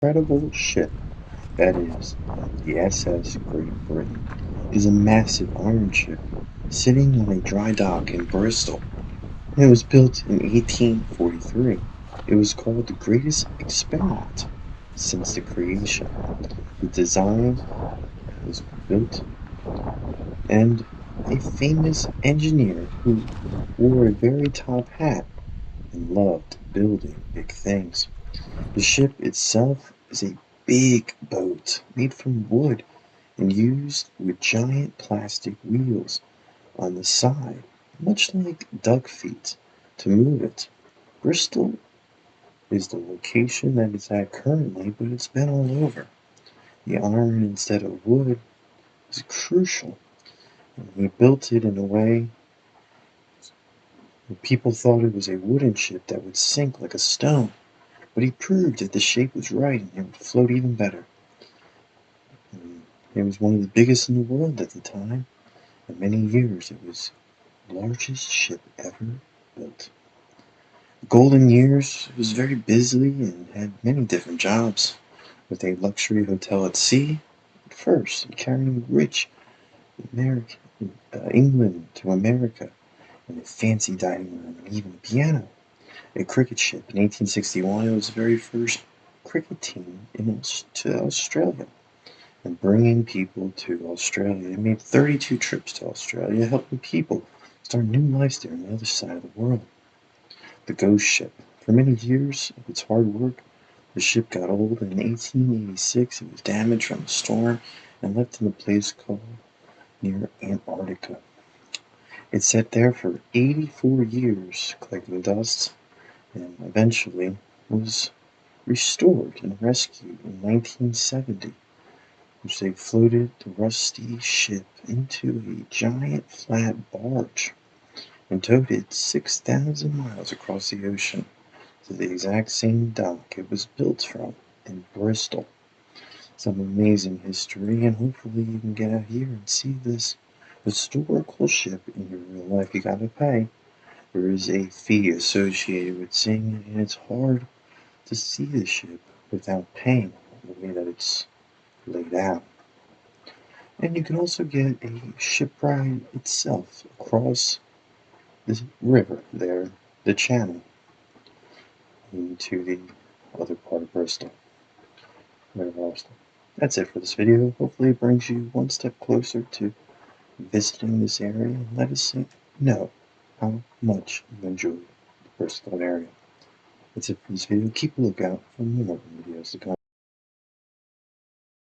incredible ship that is the SS Great Britain. It is a massive iron ship sitting on a dry dock in Bristol. It was built in 1843. It was called the greatest experiment since the creation. The design was built and a famous engineer who wore a very top hat and loved building big things. The ship itself is a big boat made from wood and used with giant plastic wheels on the side, much like duck feet, to move it. Bristol is the location that it's at currently, but it's been all over. The iron instead of wood is crucial, and he built it in a way that people thought it was a wooden ship that would sink like a stone, but he proved that the shape was right and it would float even better. And it was one of the biggest in the world at the time. For many years, it was the largest ship ever built. The golden years was very busy and had many different jobs, with a luxury hotel at sea at first, carrying rich American England to America, and a fancy dining room and even a piano. A cricket ship in 1861, it was the very first cricket team to Australia. And bringing people to Australia. It made 32 trips to Australia, helping people start new lives there on the other side of the world. The ghost ship. For many years of its hard work, the ship got old, and in 1886 it was damaged from a storm and left in a place called near Antarctica. It sat there for 84 years collecting dust and eventually was restored and rescued in 1970, which they floated the rusty ship into a giant flat barge and towed it 6,000 miles across the ocean to the exact same dock it was built from in Bristol. Some amazing history, and hopefully you can get out here and see this historical ship in your real life. You gotta pay. There is a fee associated with seeing it, and it's hard to see the ship without paying the way that it's laid out. And you can also get a ship ride itself across the river there, the channel, into the other part of Bristol. That's it for this video. Hopefully it brings you one step closer to visiting this area, and let us know how much you enjoy the Bristol area. That's it for this video. Keep a lookout for more videos to come.